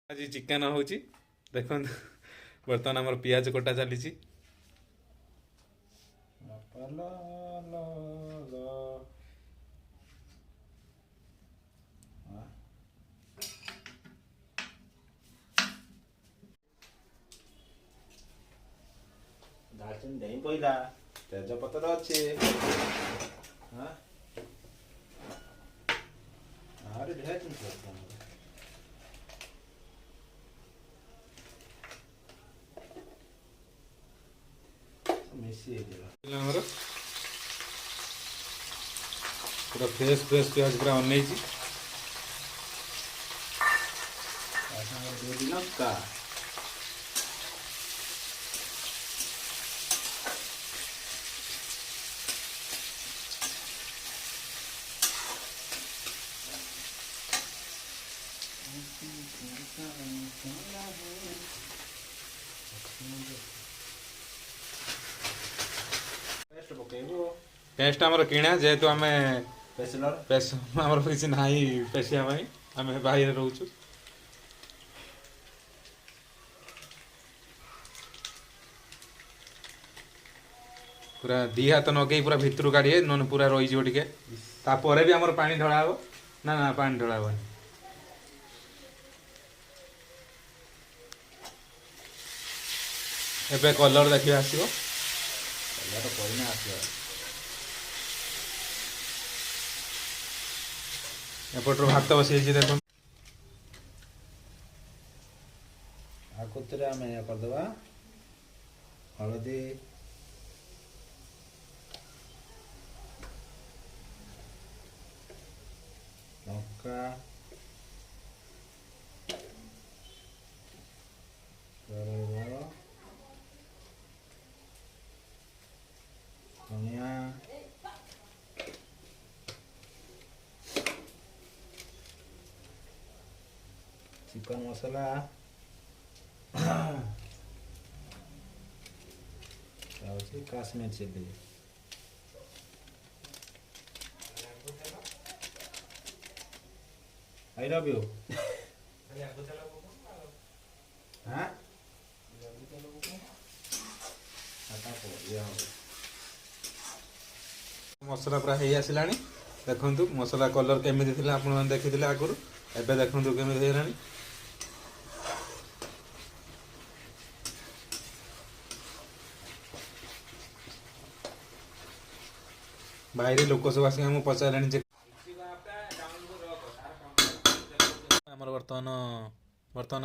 आज चिकेन हो देखो बर्तमान आम पियाज कटा चली दालचीनी नहीं पड़ा तेजपत्र अच्छे ढेर जिन मिसी पूरा फ्रेश फ्रेश पियाज पूरा अनै लंका पेस्ट आमर किणा जेहेतु आम पेसलर आमर किसी ना पेशिया आम बाहर रोचु पूरा दी हाथ नगे पूरा भितर काढ़े नन पूरा रही टे तापर भी आमर पानी ढला हम ना ना पानी ढला हेनी एबे कलर देखिए आसो एपटर भात बसई देख आकुतरे आम या करदे हलदी लंका धनिया चिकन मसला Kashmir chilli I love you हाँ मसला पूरा हो आसला देखु मसला कलर केमी थी आप देखी आगुरी एवं देखु केमी होगा बाहर लोक सब आस पचारे बर्तमान बर्तमान